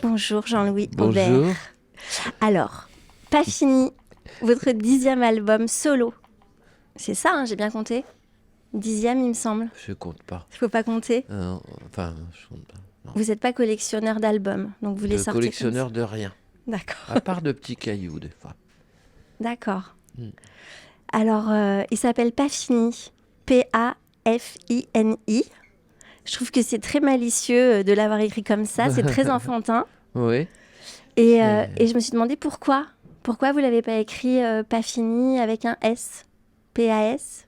Bonjour Jean-Louis Aubert. Bonjour. Alors, Pas fini, votre 10e album solo. C'est ça, hein, j'ai bien compté 10e, il me semble. Je compte pas. Il faut pas compter. Enfin, je compte pas. Non. Vous n'êtes pas collectionneur d'albums, donc vous les sortez Collectionneur de rien. D'accord. À part de petits cailloux, des fois. D'accord. Mm. Alors, il s'appelle Pas fini. P-A-F-I-N-I. Je trouve que c'est très malicieux de l'avoir écrit comme ça. C'est très enfantin. Oui. Et je me suis demandé pourquoi. Pourquoi vous ne l'avez pas écrit Pas fini avec un S. P-A-S.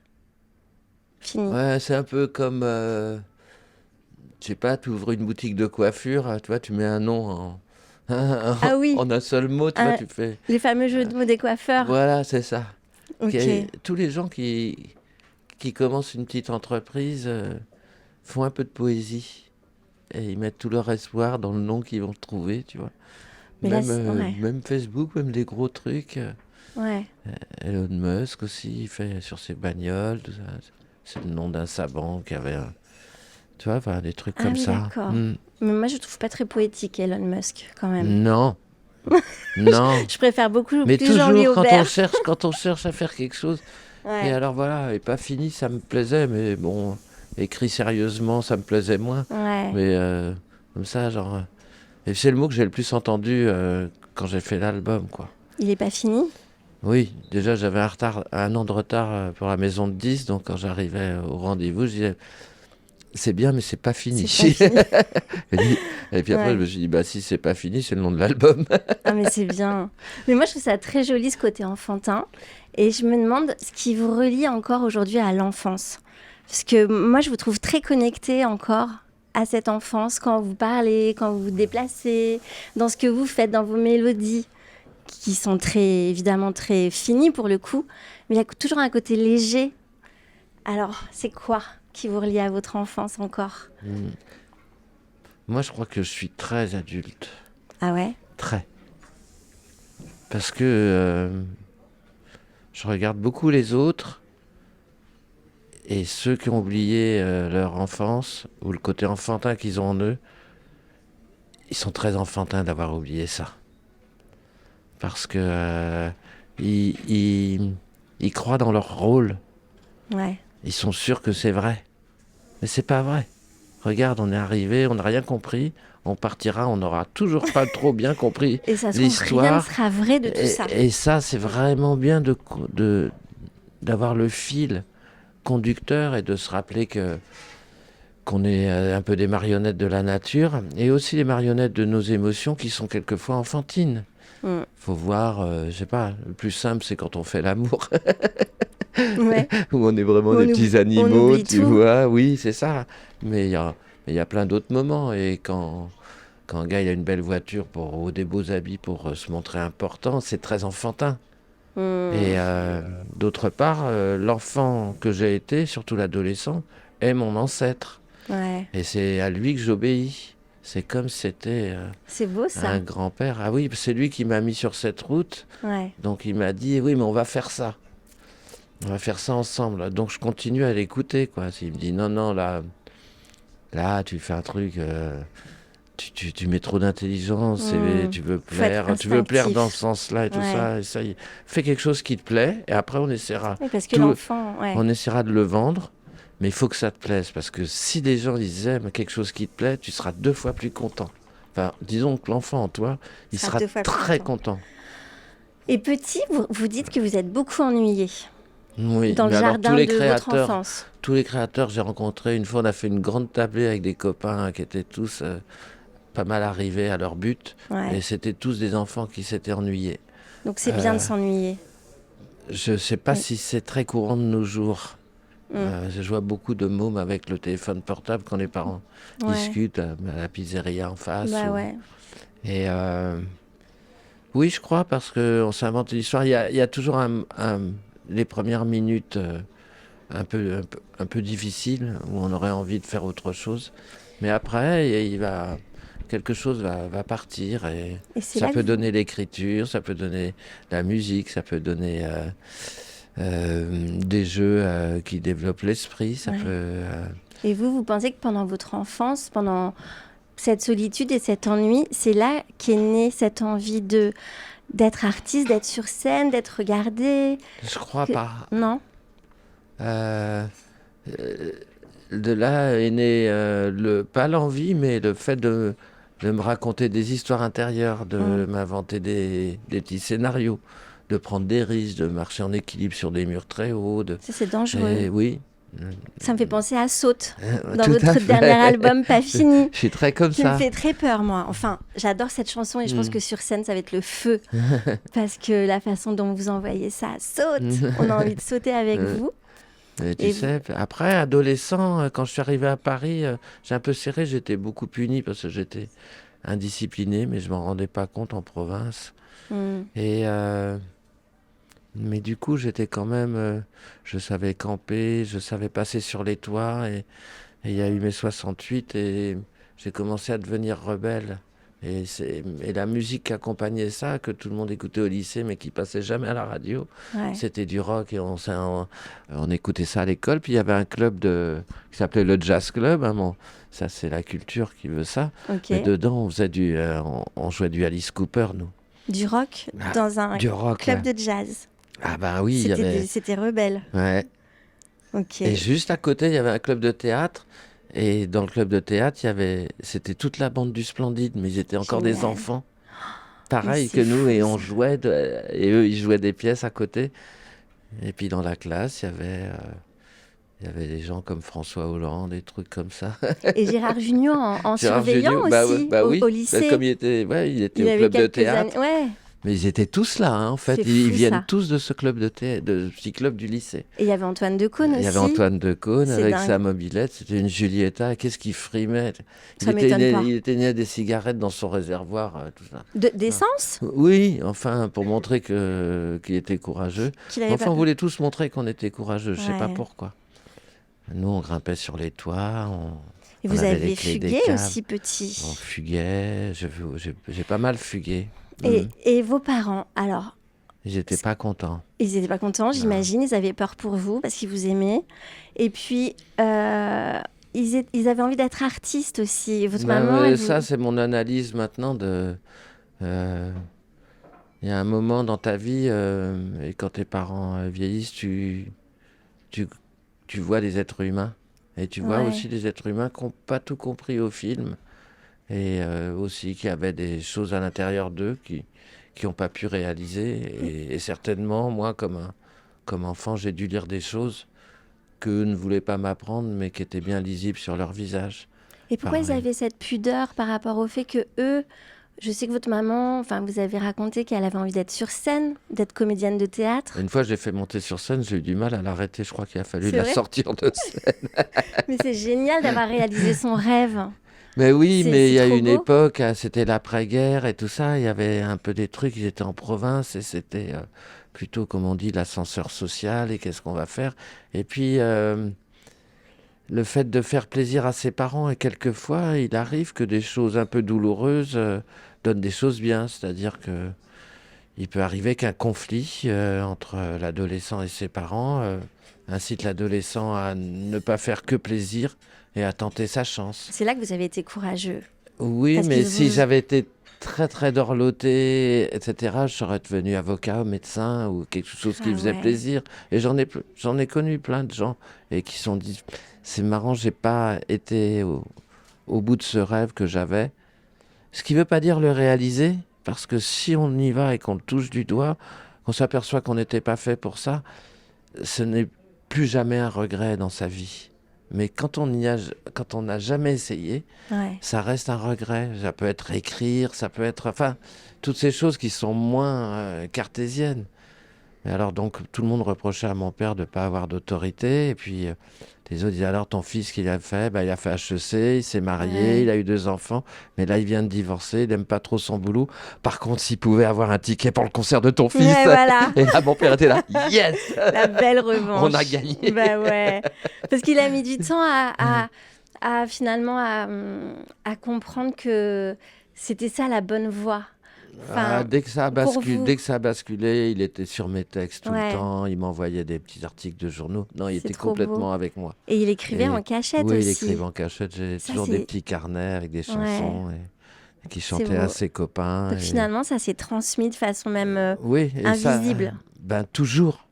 Fini. Ouais, c'est un peu comme, je sais pas, tu ouvres une boutique de coiffure, tu vois, tu mets un nom Ah oui. en un seul mot, tu vois, tu fais... Les fameux jeux de mots des coiffeurs. Voilà, c'est ça. Ok. Tous les gens qui commencent une petite entreprise font un peu de poésie. Et ils mettent tout leur espoir dans le nom qu'ils vont trouver, tu vois. Mais Même, là, ouais. même Facebook, même des gros trucs. Ouais. Elon Musk aussi, il fait sur ses bagnoles, tout ça. C'est le nom d'un savant qui avait tu vois, enfin, des trucs comme oui, ça. D'accord. Mais moi, je trouve pas très poétique Elon Musk, quand même. Non. Non. Je préfère beaucoup Mais plus Jean-Louis toujours, Aubert. quand on cherche à faire quelque chose. Ouais. Et alors voilà, et Pas fini, ça me plaisait, mais bon, écrit sérieusement, ça me plaisait moins. Ouais. Mais comme ça, genre... et c'est le mot que j'ai le plus entendu quand j'ai fait l'album, quoi. Il est pas fini? Oui, déjà j'avais un an de retard pour la maison de 10, donc quand j'arrivais au rendez-vous, je disais c'est bien, mais c'est pas fini. C'est pas fini. Et puis après, Ouais. je me suis dit, bah si c'est pas fini, c'est le nom de l'album. Ah, mais c'est bien. Mais moi, je trouve ça très joli, ce côté enfantin. Et je me demande ce qui vous relie encore aujourd'hui à l'enfance. Parce que moi, je vous trouve très connecté encore à cette enfance quand vous parlez, quand vous vous déplacez, dans ce que vous faites, dans vos mélodies, qui sont évidemment très finies pour le coup. Mais il y a toujours un côté léger. Alors, c'est quoi qui vous relie à votre enfance encore? Moi, je crois que je suis très adulte. Ah ouais? Très. Parce que je regarde beaucoup les autres et ceux qui ont oublié leur enfance ou le côté enfantin qu'ils ont en eux, ils sont très enfantins d'avoir oublié ça. Parce que ils croient dans leur rôle. Ouais. Ils sont sûrs que c'est vrai. Mais c'est pas vrai. Regarde, on est arrivé, on n'a rien compris. On partira, on n'aura toujours pas trop bien compris Et ça se trouve, l'histoire. rien ne sera vrai de tout ça. Et ça, c'est vraiment bien d'avoir le fil conducteur et de se rappeler qu'on est un peu des marionnettes de la nature et aussi les marionnettes de nos émotions qui sont quelquefois enfantines. Faut voir, je sais pas, le plus simple, c'est quand on fait l'amour. Ouais. Où on est vraiment des petits animaux, tu vois. Oui, c'est ça. Mais il y a plein d'autres moments. Et quand un gars il a une belle voiture ou des beaux habits pour se montrer important, c'est très enfantin. Et d'autre part, l'enfant que j'ai été, surtout l'adolescent, est mon ancêtre. Ouais. Et c'est à lui que j'obéis. C'est comme si c'était c'est beau, ça. un grand-père. Ah oui, c'est lui qui m'a mis sur cette route. Ouais. Donc il m'a dit, oui, mais on va faire ça. On va faire ça ensemble. Donc je continue à l'écouter, quoi. S'il me dit, non, là, tu fais un truc, tu mets trop d'intelligence, tu veux plaire dans ce sens-là et tout ça. Et ça, fais quelque chose qui te plaît, et après on essaiera. Oui, parce que l'enfant, on essaiera de le vendre, mais il faut que ça te plaise, parce que si des gens ils aiment quelque chose qui te plaît, tu seras 2 fois plus content. Enfin, disons que l'enfant en toi, il sera très content. Et petit, vous dites que vous êtes beaucoup ennuyé. Oui, dans le jardin de votre enfance. Tous les créateurs que j'ai rencontrés, une fois on a fait une grande tablée avec des copains qui étaient tous pas mal arrivés à leur but. Ouais. Et c'était tous des enfants qui s'étaient ennuyés. Donc c'est bien de s'ennuyer. Je ne sais pas si c'est très courant de nos jours. Je vois beaucoup de mômes avec le téléphone portable quand les parents discutent à la pizzeria en face. Ouais. Et oui, je crois, parce qu'on s'invente une histoire. Il y a toujours les premières minutes un peu difficiles où on aurait envie de faire autre chose. Mais après, quelque chose va partir et ça peut donner l'écriture, ça peut donner la musique, ça peut donner des jeux qui développent l'esprit. Ça peut, Et vous pensez que pendant votre enfance, pendant cette solitude et cet ennui, c'est là qu'est née cette envie d'être artiste, d'être sur scène, d'être regardé. Je crois pas. Non? Euh, euh, de là est né pas l'envie, mais le fait de me raconter des histoires intérieures, de m'inventer des petits scénarios, de prendre des risques, de marcher en équilibre sur des murs très hauts. Ça, c'est dangereux. Oui. Ça me fait penser à Saute, dans Tout à votre fait. dernier album, Pas fini. Je suis très comme Qui ça. me fait très peur, moi. Enfin, j'adore cette chanson et je pense que sur scène, ça va être le feu. Parce que la façon dont vous envoyez ça, saute. On a envie de sauter avec vous. Et tu sais, après, adolescent, quand je suis arrivé à Paris, j'ai un peu serré, j'étais beaucoup puni parce que j'étais indiscipliné, mais je m'en rendais pas compte en province. Et mais du coup, j'étais quand même, je savais camper, je savais passer sur les toits, et il y a eu mai 68 et j'ai commencé à devenir rebelle. Et la musique qui accompagnait ça, que tout le monde écoutait au lycée, mais qui passait jamais à la radio, c'était du rock. Et on écoutait ça à l'école. Puis il y avait un club qui s'appelait le Jazz Club. Hein, bon, ça, c'est la culture qui veut ça. Mais dedans, on faisait on jouait du Alice Cooper, nous. Du rock dans un club de jazz. Ah ben oui, c'était rebelle. Ouais. Ok. Et juste à côté, il y avait un club de théâtre. Et dans le club de théâtre, c'était toute la bande du Splendide, mais ils étaient encore des enfants. Pareil que nous, et on jouait, et eux, ils jouaient des pièces à côté. Et puis dans la classe, il y avait des gens comme François Hollande, des trucs comme ça. Et Gérard Jugnot en surveillant aussi oui, au lycée. comme il était au club de théâtre. Ouais. Mais ils étaient tous là, hein, en fait. Ils viennent tous de ce club de petit club du lycée. Et il y avait Antoine Decaune aussi. Il y avait Antoine Decaune avec sa mobilette. C'était une Julietta. Qu'est-ce qu'il frimait. Il était né à des cigarettes dans son réservoir, tout ça. D'essence ? Oui, enfin, pour montrer qu'il était courageux. On voulait tous montrer qu'on était courageux. Je ne sais pas pourquoi. Nous, on grimpait sur les toits. Et vous avez fugué aussi petit. On fuguait. J'ai pas mal fugué. Et vos parents, alors ? Ils n'étaient pas contents. Ils n'étaient pas contents, j'imagine. Ils avaient peur pour vous parce qu'ils vous aimaient. Et puis, ils avaient envie d'être artistes aussi. Votre maman... Ça, c'est mon analyse maintenant de... Il y a un moment dans ta vie, et quand tes parents vieillissent, tu vois des êtres humains. Et tu vois aussi des êtres humains qui n'ont pas tout compris au film. Et aussi qui avaient des choses à l'intérieur d'eux qui n'ont pas pu réaliser. Et certainement, moi, comme enfant, j'ai dû lire des choses qu'eux ne voulaient pas m'apprendre, mais qui étaient bien lisibles sur leur visage. Et pourquoi ils avaient cette pudeur par rapport au fait que eux... Je sais que votre maman, vous avez raconté qu'elle avait envie d'être sur scène, d'être comédienne de théâtre. Une fois, je l'ai fait monter sur scène, j'ai eu du mal à l'arrêter. Je crois qu'il a fallu la sortir de scène. Mais c'est génial d'avoir réalisé son rêve. Mais oui, mais il y a une époque, c'était l'après-guerre et tout ça, il y avait un peu des trucs, ils étaient en province et c'était plutôt, comme on dit, l'ascenseur social et qu'est-ce qu'on va faire. Et puis, le fait de faire plaisir à ses parents, et quelquefois, il arrive que des choses un peu douloureuses donnent des choses bien. C'est-à-dire que il peut arriver qu'un conflit entre l'adolescent et ses parents incite l'adolescent à ne pas faire que plaisir et à tenter sa chance. C'est là que vous avez été courageux. Oui, mais si j'avais été très très dorloté, etc., je serais devenu avocat, médecin ou quelque chose qui faisait plaisir. Et j'en ai connu plein de gens et qui se sont dit, c'est marrant, j'ai pas été au bout de ce rêve que j'avais. Ce qui veut pas dire le réaliser, parce que si on y va et qu'on le touche du doigt, qu'on s'aperçoit qu'on n'était pas fait pour ça, ce n'est plus jamais un regret dans sa vie. Mais quand on n'a jamais essayé, ça reste un regret. Ça peut être écrire, ça peut être... Enfin, toutes ces choses qui sont moins cartésiennes. Et alors, donc, tout le monde reprochait à mon père de ne pas avoir d'autorité. Et puis, les autres disaient, alors, ton fils, qu'il a fait ? Il a fait HEC, il s'est marié, il a eu 2 enfants. Mais là, il vient de divorcer, il n'aime pas trop son boulot. Par contre, s'il pouvait avoir un ticket pour le concert de ton fils... voilà. Et là, mon père était là, yes. La belle revanche. On a gagné. Parce qu'il a mis du temps à finalement à comprendre que c'était ça la bonne voie. Enfin, pour vous, Dès que ça a basculé, il était sur mes textes tout le ouais, temps. Il m'envoyait des petits articles de journaux. Non, il c'est était trop beau. complètement avec moi. Et il écrivait en Et cachette oui, il écrivait aussi. en cachette. J'ai Ça, toujours des c'est... petits carnets avec des Ouais, chansons et qui c'est chantait à beau. ses copains. Donc finalement, ça s'est transmis de façon même Oui, et ça, invisible. ben toujours.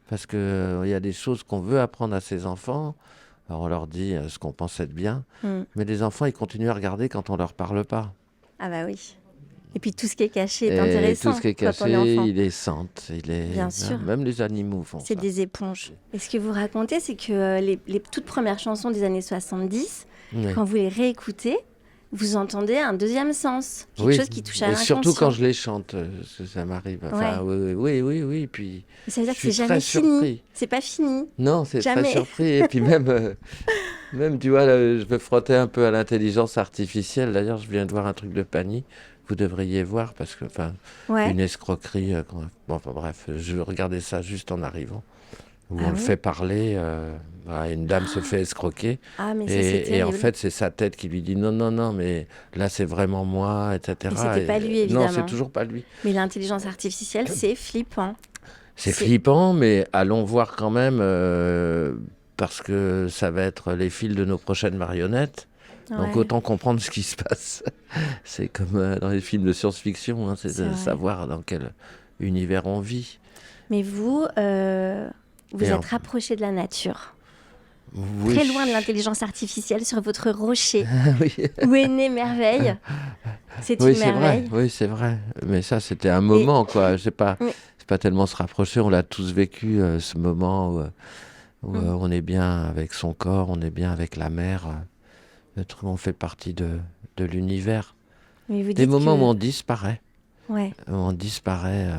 Parce que il y a des choses qu'on veut apprendre à ses enfants. Alors on leur dit ce qu'on pense être bien. Hmm. Mais les enfants, ils continuent à regarder quand on leur parle pas. Ah bah oui. Et puis tout ce qui est caché est Et tout ce intéressant qui est quand on est caché, enfant. il est sente. Bien sûr. Même les animaux font C'est ça. des éponges. Et ce que vous racontez, c'est que les toutes premières chansons des années 70, Oui. quand vous les réécoutez, vous entendez un deuxième sens, quelque Oui, chose qui touche à et surtout quand l'inconscient. je les chante, ça m'arrive. Enfin, Ouais. oui. Puis Et ça veut je dire que c'est suis jamais très fini. surpris. C'est pas fini. Non, c'est très Jamais. surpris. Et puis même tu vois, là, je me frottais un peu à l'intelligence artificielle. D'ailleurs, je viens de voir un truc de Pani. Vous devriez voir parce que, enfin, Ouais. une escroquerie. Bon, enfin bref, je regardais ça juste en arrivant. Où Ah on le oui. fait parler, voilà, une dame se fait escroquer. Ah mais ça c'est Et en terrible. fait, c'est sa tête qui lui dit non, non, non, mais là, c'est vraiment moi, Et etc. c'était pas lui Non, c'est évidemment. toujours pas lui. Mais l'intelligence artificielle, c'est flippant. C'est C'est flippant, mais allons voir quand même, parce que ça va être les fils de nos prochaines marionnettes. Donc ouais, autant comprendre ce qui se passe. C'est comme dans les films de science-fiction, hein, c'est c'est de vrai. savoir dans quel univers on vit. Mais vous, vous Et êtes rapproché de la nature, oui. très loin de l'intelligence artificielle sur votre rocher, Oui. où est née Merveille. C'est Oui, une c'est vrai. merveille. Oui, c'est vrai. Mais ça, c'était un Et moment, quoi. mais- C'est pas tellement se rapprocher. On l'a tous vécu, ce moment où, mm. on est bien avec son corps, on est bien avec la mer. On fait partie de l'univers. Mais vous Des dites moments où que, on disparaît. ouais, Où on disparaît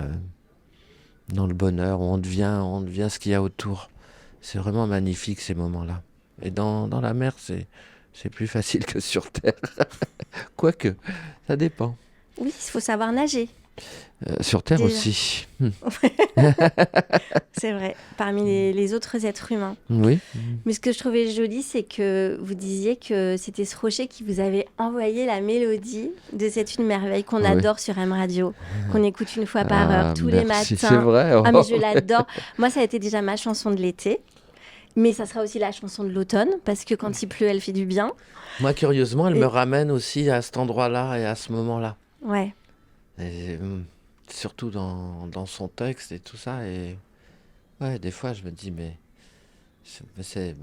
dans le bonheur, où on devient ce qu'il y a autour. C'est vraiment magnifique, ces moments-là. Et dans la mer, c'est plus facile que sur Terre. Quoique, ça dépend. oui, il faut savoir nager. Sur Terre Déjà, aussi. c'est vrai, parmi les autres êtres humains. Oui. Mais ce que je trouvais joli, c'est que vous disiez que c'était ce rocher qui vous avait envoyé la mélodie de C'est une merveille qu'on Oui. adore sur M Radio, qu'on écoute une fois par heure, Ah, tous les merci, c'est matins. vrai. Ah mais Oh. je l'adore. Moi, ça a été déjà ma chanson de l'été. Mais ça sera aussi la chanson de l'automne, parce que quand il pleut, elle fait du bien. Moi, curieusement, elle Et- me ramène aussi à cet endroit-là et à ce moment-là. Ouais, Et, surtout dans son texte et tout ça. Et ouais, des fois, je me dis, mais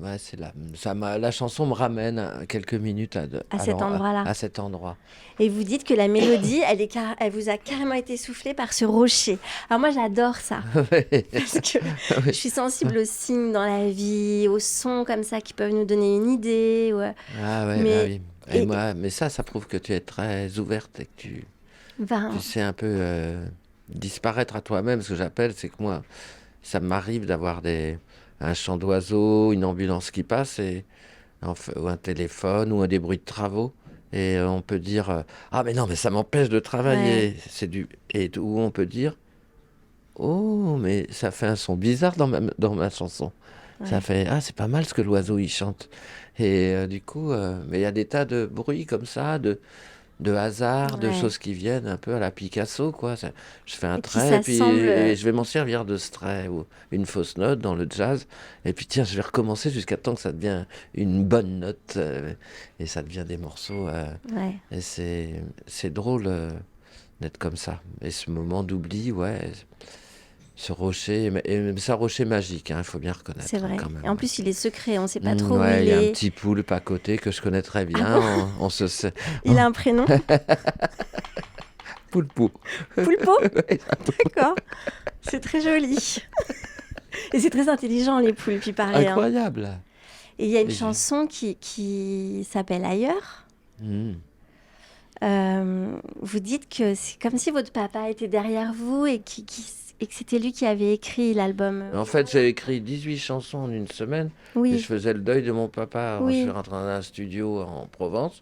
ouais, c'est la chanson me ramène à quelques minutes à cet endroit-là. à cet endroit. Et vous dites que la mélodie, elle vous a carrément été soufflée par ce rocher. Alors moi, j'adore ça. Parce que je suis sensible aux signes dans la vie, aux sons comme ça qui peuvent nous donner une idée. Ouais. Ah ouais, bah Mais, oui. Et et, moi, mais ça prouve que tu es très ouverte et que ben, tu sais un peu disparaître à toi-même. Ce que j'appelle, c'est que moi, ça m'arrive d'avoir un chant d'oiseau, une ambulance qui passe, ou un téléphone, ou des bruits de travaux. Et on peut dire ah mais non, mais ça m'empêche de ouais, travailler. Et où on peut dire oh, mais ça fait un son bizarre dans ma chanson. Ça ouais. fait ah, c'est pas mal ce que l'oiseau il chante. Et du coup, mais il y a des tas de bruits comme ça, de hasard, de Ouais. choses qui viennent un peu à la Picasso, quoi. Je fais un Et qui trait, et puis s'assemblent. je vais m'en servir de ce trait ou une fausse note dans le jazz. Et puis tiens, je vais recommencer jusqu'à temps que ça devient une bonne note et ça devient des morceaux. Ouais, Et c'est drôle d'être comme ça. Et ce moment d'oubli, ouais, ce rocher, et c'est un rocher magique, il faut bien reconnaître c'est vrai. quand même. Et en plus, il est secret, on ne sait pas trop où Ouais, il il y a un est. petit poulpe à côté que je connais très Ah bien. bon? On se sait. Il a un prénom? Poulpe. Poulpo? D'accord. C'est très joli. Et c'est très intelligent, les poulpes, il paraît. Hein. Incroyable. Et il y a une Et chanson qui s'appelle Ailleurs. Hmm. Vous dites que c'est comme si votre papa était derrière vous et que c'était lui qui avait écrit l'album. En fait, j'ai écrit 18 chansons en une semaine et je Oui, faisais le deuil de mon papa. Je suis oui, rentré dans un studio en Provence.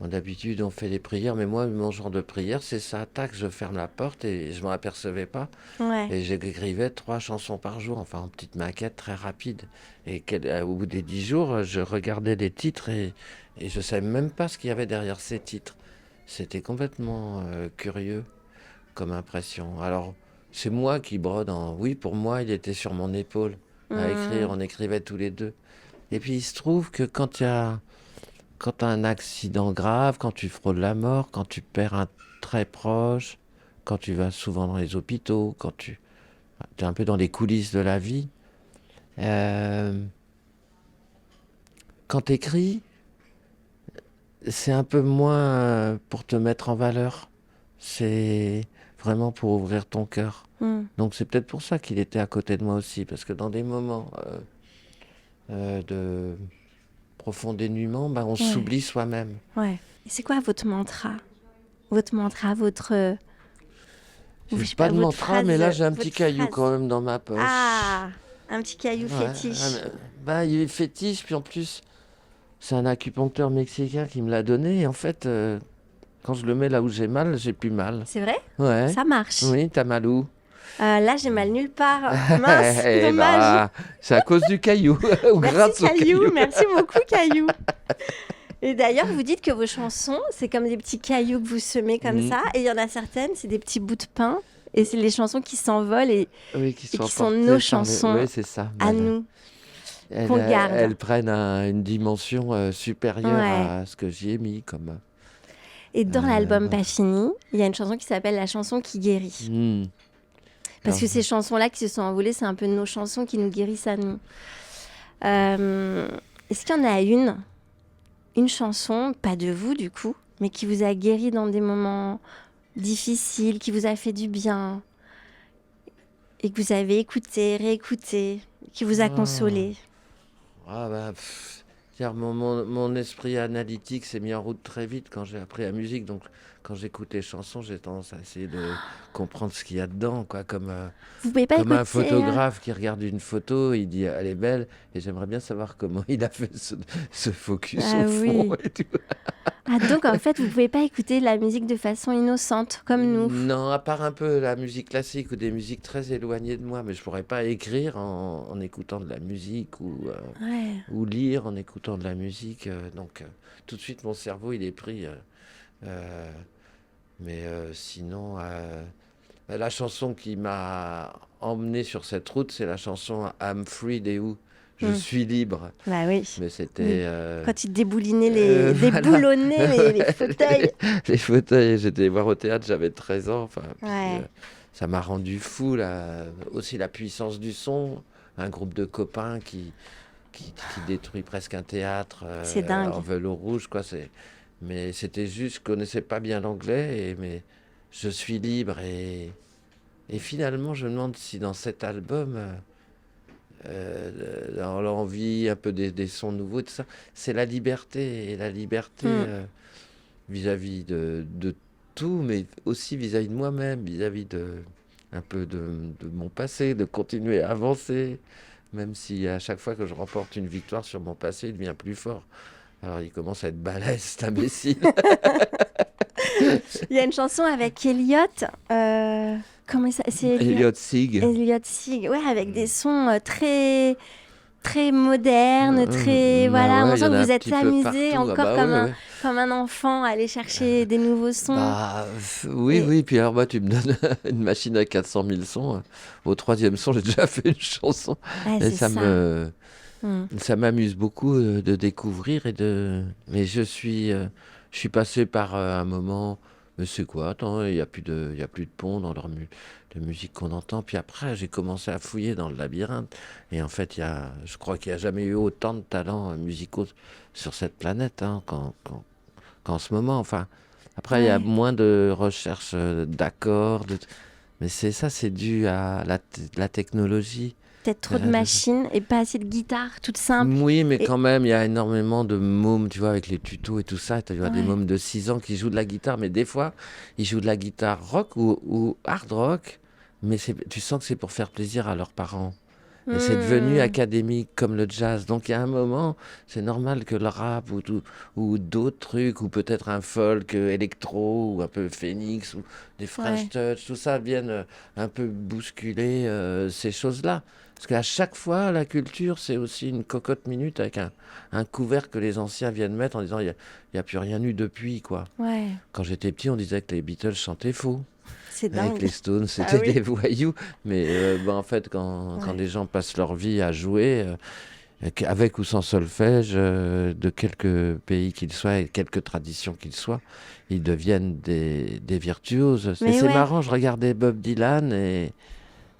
Bon, d'habitude, on fait des prières, mais moi, mon genre de prière, c'est ça. Tac, je ferme la porte et je m'en apercevais pas. ouais, Et j'écrivais 3 chansons par jour, enfin en petite maquette très rapide. Et au bout des 10 jours, je regardais des titres et je savais même pas ce qu'il y avait derrière ces titres. C'était complètement curieux comme impression. Alors, c'est moi qui brode en... Oui, pour moi, il était sur mon épaule à écrire. On écrivait tous les deux. Et puis, il se trouve que quand tu as un accident grave, quand tu frôles la mort, quand tu perds un très proche, quand tu vas souvent dans les hôpitaux, quand tu es un peu dans les coulisses de la vie, euh, quand tu écris, c'est un peu moins pour te mettre en valeur. C'est vraiment pour ouvrir ton cœur. Donc c'est peut-être pour ça qu'il était à côté de moi aussi, parce que dans des moments de profond dénuement, on s'oublie soi-même. Ouais. Et c'est quoi votre mantra? Votre mantra, J'ai pas de votre mantra, phrase, mais là j'ai un petit votre caillou phrase. quand même dans ma poche. Ah, un petit caillou Ouais, fétiche. il est fétiche, puis en plus, c'est un acupuncteur mexicain qui me l'a donné. Et en fait, quand je le mets là où j'ai mal, j'ai plus mal. C'est vrai? Ouais. Ça marche. Oui, t'as mal où? Là, j'ai mal nulle part. Mince, dommage. C'est à cause du caillou. Ou grâce Merci au Caillou, merci beaucoup Caillou. Et d'ailleurs, vous dites que vos chansons, c'est comme des petits cailloux que vous semez comme ça. Et il y en a certaines, c'est des petits bouts de pain. Et c'est les chansons qui s'envolent Oui, qui sont nos chansons Oui, c'est ça. à nous, qu'on garde. Elles prennent une dimension supérieure Ouais. à ce que j'y ai mis. Comme... Et dans l'album Pas fini, il y a une chanson qui s'appelle La chanson qui guérit. Parce que ces chansons-là qui se sont envolées, c'est un peu nos chansons qui nous guérissent à nous. Est-ce qu'il y en a une chanson, pas de vous du coup, mais qui vous a guéri dans des moments difficiles, qui vous a fait du bien et que vous avez écouté, réécouté, qui vous a consolé? Mon esprit analytique s'est mis en route très vite quand j'ai appris la musique. Donc, quand j'écoute les chansons, j'ai tendance à essayer de comprendre ce qu'il y a dedans, quoi. Vous pouvez pas Comme un écouter, photographe qui regarde une photo, il dit elle est belle, et j'aimerais bien savoir comment il a fait ce focus au fond. Et tout. Donc en fait, vous pouvez pas écouter la musique de façon innocente, comme nous. Non, à part un peu la musique classique ou des musiques très éloignées de moi, mais je pourrais pas écrire en écoutant de la musique ou lire en écoutant de la musique. Donc tout de suite, mon cerveau, il est pris. Sinon, la chanson qui m'a emmené sur cette route, c'est la chanson I'm Free des Who. Je suis libre. Bah oui. Mais c'était... Quand ils déboulonnaient déboulonnaient les fauteuils. Les fauteuils, j'étais voir au théâtre, j'avais 13 ans. Ça m'a rendu fou, là. Aussi la puissance du son. Un groupe de copains qui détruit presque un théâtre C'est dingue. en velours rouge, quoi. Mais c'était juste, je connaissais pas bien l'anglais, mais je suis libre. Et finalement, je me demande si dans cet album... dans l'envie un peu des sons nouveaux, tout ça, c'est la liberté. Et la liberté vis-à-vis de tout, mais aussi vis-à-vis de moi-même, vis-à-vis un peu de mon passé, de continuer à avancer, même si à chaque fois que je remporte une victoire sur mon passé, il devient plus fort. Alors il commence à être balèze, cet imbécile. Il y a une chanson avec Elliot. Comment ça? C'est Elliot Sig. Elliot Sig, ouais, avec des sons très très modernes, très voilà. On sent que vous êtes amusé encore comme un enfant à aller chercher des nouveaux sons. Oui. Puis alors, tu me donnes une machine à 400 000 sons. Au troisième son, j'ai déjà fait une chanson. Et ça m'amuse beaucoup de découvrir mais je suis passé par un moment. Mais c'est quoi? Attends, il y a plus de pont dans leur de musique qu'on entend. Puis après, j'ai commencé à fouiller dans le labyrinthe. Et en fait, je crois qu'il n'y a jamais eu autant de talents musicaux sur cette planète qu'en ce moment. Enfin, après, il y a moins de recherche d'accords. Mais c'est dû à la technologie. Peut-être trop de machines et pas assez de guitares toutes simples. Oui, mais quand même, il y a énormément de mômes, tu vois, avec les tutos et tout ça. Tu vois des mômes de 6 ans qui jouent de la guitare, mais des fois, ils jouent de la guitare rock ou hard rock, mais tu sens que c'est pour faire plaisir à leurs parents. Et c'est devenu académique comme le jazz. Donc il y a un moment, c'est normal que le rap ou d'autres trucs, ou peut-être un folk électro, ou un peu Phoenix, ou des French touch, tout ça vienne un peu bousculer ces choses-là. Parce qu'à chaque fois, la culture, c'est aussi une cocotte minute avec un couvert que les anciens viennent mettre en disant il n'y a plus rien eu depuis, quoi. Ouais. Quand j'étais petit, on disait que les Beatles chantaient faux. C'est Avec dingue. les Stones, c'était des voyous. Mais en fait, quand Ouais. les gens passent leur vie à jouer, avec ou sans solfège, de quelques pays qu'ils soient et quelques traditions qu'ils soient, ils deviennent des virtuoses. Mais C'est ouais. marrant, je regardais Bob Dylan et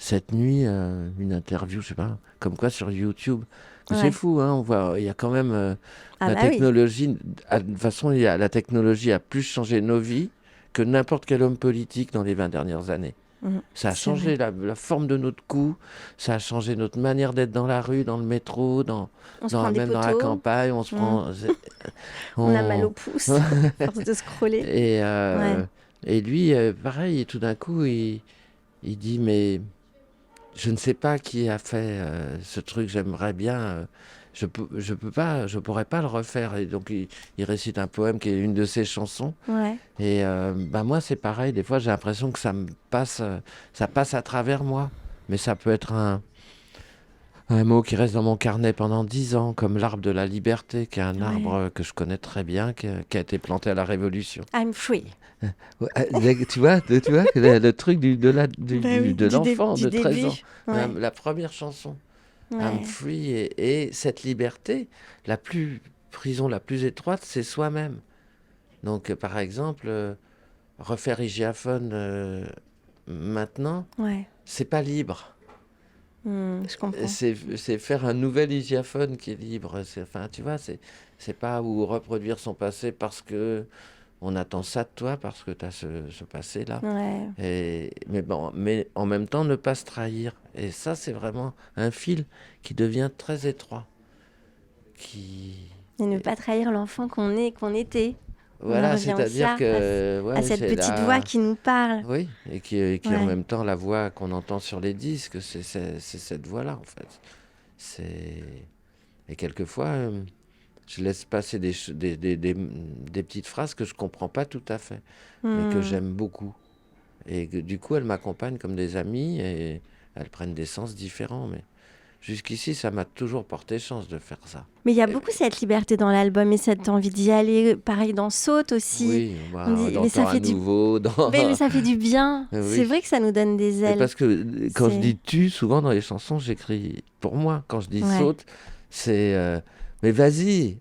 cette nuit, une interview, je sais pas, comme quoi sur YouTube. Mais c'est fou, hein, on voit, il y a quand même Ah la bah oui. technologie. De toute façon, la technologie a plus changé nos vies que n'importe quel homme politique dans les 20 dernières années. Ça a C'est changé vrai. la forme de notre cou, ça a changé notre manière d'être dans la rue, dans le métro, On se prend des même dans la poteaux. campagne. On se prend. On a mal au pouce à force de scroller. Et, Ouais. et lui, pareil, tout d'un coup, il dit, mais je ne sais pas qui a fait ce truc, j'aimerais bien. Je peux pas, je pourrais pas le refaire. Et donc, il récite un poème qui est une de ses chansons. Ouais. Et moi, c'est pareil. Des fois, j'ai l'impression que ça passe à travers moi. Mais ça peut être un mot qui reste dans mon carnet pendant 10 ans, comme l'arbre de la liberté, qui est un arbre que je connais très bien, qui a été planté à la Révolution. I'm free. Ouais, tu vois, le truc de l'enfant Du de 13 début. ans. Ouais. La première chanson. I'm Ouais. free. Et cette liberté, prison la plus étroite, c'est soi-même. Donc, par exemple, refaire Hygiaphone maintenant, c'est pas libre. Je comprends. C'est faire un nouvel Hygiaphone qui est libre. Enfin, tu vois, c'est pas ou reproduire son passé parce que on attend ça de toi, parce que tu as ce passé-là. Ouais. Mais en même temps, ne pas se trahir. Et ça, c'est vraiment un fil qui devient très étroit. Et ne pas trahir l'enfant qu'on était. Voilà, On revient aussi c'est-à-dire que à cette petite voix qui nous parle. Oui, et qui est en même temps la voix qu'on entend sur les disques, c'est cette voix-là en fait. Et quelquefois, je laisse passer des petites phrases que je comprends pas tout à fait, mais que j'aime beaucoup. Et du coup, elles m'accompagnent comme des amis et elles prennent des sens différents. Mais jusqu'ici, ça m'a toujours porté chance de faire ça. Mais il y a beaucoup cette liberté dans l'album et cette envie d'y aller. Pareil dans Saute aussi. Oui, mais ça fait mais ça fait du bien. Oui. C'est vrai que ça nous donne des ailes. Et parce que quand je dis tu, souvent dans les chansons, j'écris pour moi. Quand je dis saute, c'est mais vas-y,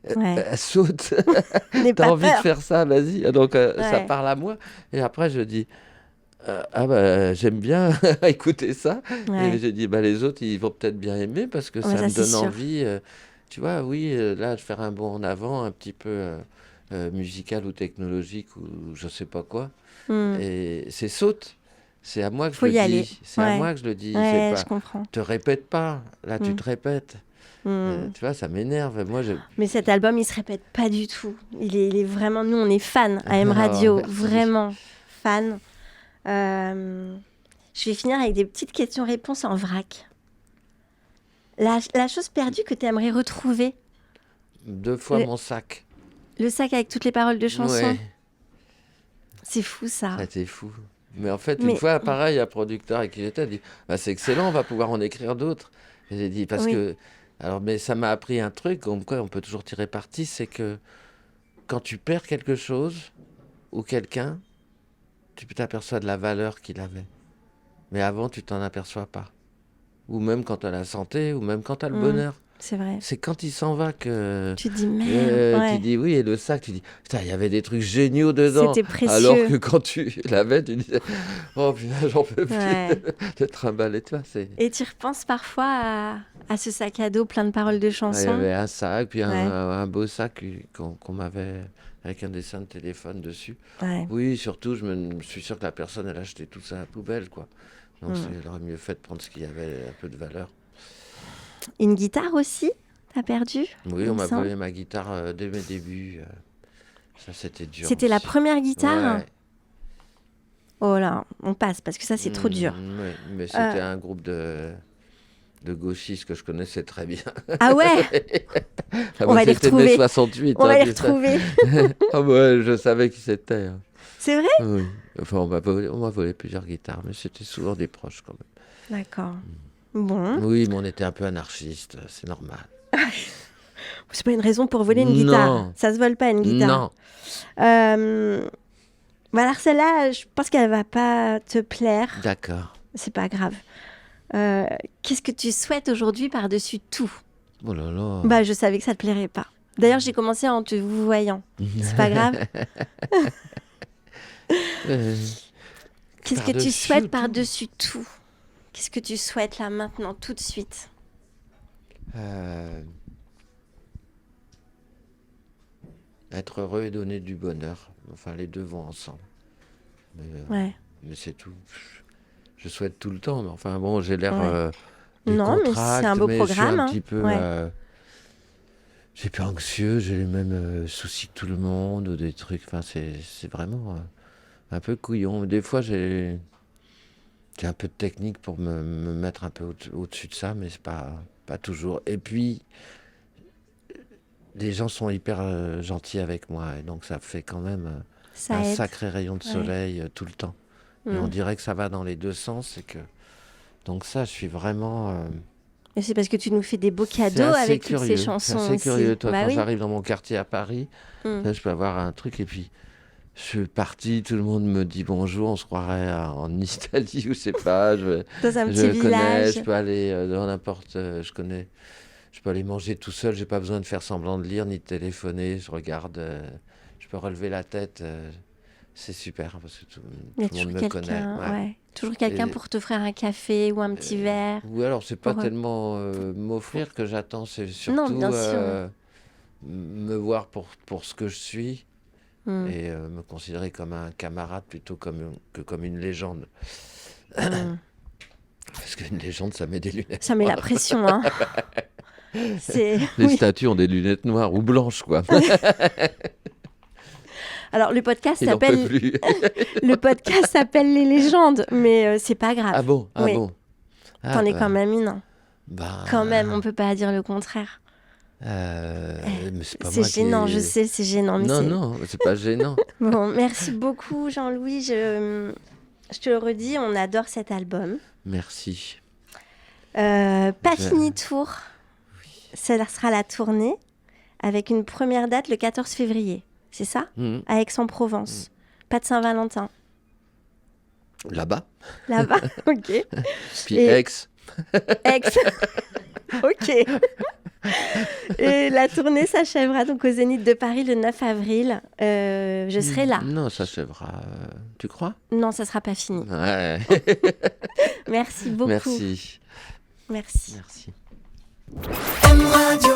saute. T'as envie de faire ça, vas-y. Donc ça parle à moi. Et après, je dis j'aime bien écouter ça. Et j'ai dit les autres, ils vont peut-être bien aimer parce que ça me donne envie. Tu vois, oui, là, de faire un bond en avant, un petit peu musical ou technologique ou je sais pas quoi. Et c'est saute. C'est à moi que je le dis. C'est à moi que je le dis. Ouais, je comprends. Te répète pas. Là, tu te répètes. Tu vois, ça m'énerve. Mais cet album, il se répète pas du tout. Il est vraiment... Nous, on est fans à M Radio. Vraiment fans. Je vais finir avec des petites questions-réponses en vrac. La chose perdue que tu aimerais retrouver? 2 fois mon sac. Le sac avec toutes les paroles de chansons? Ouais. C'est fou, ça. C'était fou. Mais en fait, une fois, pareil, un producteur avec qui j'étais a dit c'est excellent, on va pouvoir en écrire d'autres. Et j'ai dit parce que... Alors, mais ça m'a appris un truc, comme quoi on peut toujours tirer parti, c'est que quand tu perds quelque chose ou quelqu'un, tu t'aperçois de la valeur qu'il avait. Mais avant, tu t'en aperçois pas. Ou même quand tu as la santé, ou même quand tu as le bonheur. C'est vrai. C'est quand il s'en va que... Tu te dis merde. Tu dis oui, et le sac, tu dis putain, il y avait des trucs géniaux dedans. C'était précieux. Alors que quand tu l'avais, tu disais oh putain, j'en peux plus de trimballer toi. Et tu repenses parfois à ce sac à dos plein de paroles de chansons? Il y avait un sac, puis un beau sac qu'on m'avait avec un dessin de téléphone dessus. Oui, surtout, je suis sûr que la personne, elle a acheté tout ça à la poubelle, quoi. Donc, elle aurait mieux fait de prendre ce qui avait un peu de valeur. Une guitare aussi, t'as perdu? Oui, on m'a volé ma guitare dès mes débuts. Ça, c'était dur. C'était aussi. La première guitare? Ouais. Oh là, on passe, parce que ça, c'est trop dur. Oui, mais c'était un groupe de de gauchistes que je connaissais très bien. Ah ouais. Ah On va les c'était retrouver. mai 68. On va les tu sais. retrouver. Ah ouais, je savais qui c'était. Hein. C'est vrai? Oui. Enfin, on m'a volé plusieurs guitares, mais c'était souvent des proches quand même. D'accord. Bon. Oui, mais on était un peu anarchistes, c'est normal. C'est pas une raison pour voler une guitare. Non. Ça se vole pas une guitare. Non. Alors celle-là, je pense qu'elle va pas te plaire. D'accord. C'est pas grave. Qu'est-ce que tu souhaites aujourd'hui par-dessus tout? Oh là là. Bah, je savais que ça te plairait pas. D'ailleurs, j'ai commencé en te vous voyant. C'est pas grave. Qu'est-ce que tu Par-dessus souhaites tout. par-dessus tout? Qu'est-ce que tu souhaites là maintenant, tout de suite? Être heureux et donner du bonheur. Enfin, les deux vont ensemble. Ouais. Mais c'est tout. Je souhaite tout le temps. Mais enfin, bon, j'ai l'air Ouais. Non, mais c'est un beau mais je suis programme, un hein. petit peu... Ouais. j'ai pas anxieux, j'ai les mêmes soucis que tout le monde, ou des trucs. Enfin, c'est vraiment un peu couillon. Des fois, j'ai un peu de technique pour me mettre un peu au-dessus de ça, mais c'est pas toujours. Et puis, les gens sont hyper gentils avec moi, et donc ça fait quand même Ça un aide. sacré rayon de soleil tout le temps. Et on dirait que ça va dans les deux sens, et que... Donc ça, je suis vraiment... Et c'est parce que tu nous fais des beaux c'est cadeaux assez avec curieux. toutes ces chansons C'est assez aussi. curieux, toi, Bah quand oui. j'arrive dans mon quartier à Paris, là, je peux avoir un truc, et puis je suis parti, tout le monde me dit bonjour, on se croirait en Italie, ou je sais pas, Dans un petit je connais, village. je peux aller dans n'importe... je connais... Je peux aller manger tout seul, j'ai pas besoin de faire semblant de lire ni de téléphoner. Je regarde, je peux relever la tête. C'est super parce que Il y a tout le monde toujours me connaît. quelqu'un, Ouais. ouais. Toujours quelqu'un Et- pour t'offrir un café ou un petit verre. Ou alors, c'est pas Pour, tellement m'offrir que j'attends, c'est Non, surtout bien sûr. me voir pour ce que je suis Mm. et me considérer comme un camarade plutôt que comme une légende. Mm. Parce qu'une légende, ça met des lunettes. Ça met la pression, hein. C'est... Les oui. statues ont des lunettes noires ou blanches, quoi. Alors, le podcast Il n'en peut s'appelle... plus. Le podcast s'appelle Les légendes, mais c'est pas grave. Ah bon? Ah Oui. bon? Ah, T'en es quand même une. Hein. bah, Quand même, on peut pas dire le contraire. mais c'est pas C'est moi gênant, qui... je sais, c'est gênant. Mais Non, c'est... non, c'est pas gênant. Bon, merci beaucoup, Jean-Louis. Je te le redis, on adore cet album. Merci. Pas Je- fini tour. Ça sera la tournée avec une première date le 14 février. C'est ça? Mhm. À Aix-en-Provence. Pas de Saint-Valentin. Là-bas. Là-bas, ok. Puis Et- Aix. Aix. Ok. Et la tournée s'achèvera donc au Zénith de Paris le 9 avril. Je serai là. Non, ça s'achèvera. Tu crois? Non, ça sera pas fini. Ouais. Merci beaucoup. Merci. Merci. Merci. M Radio.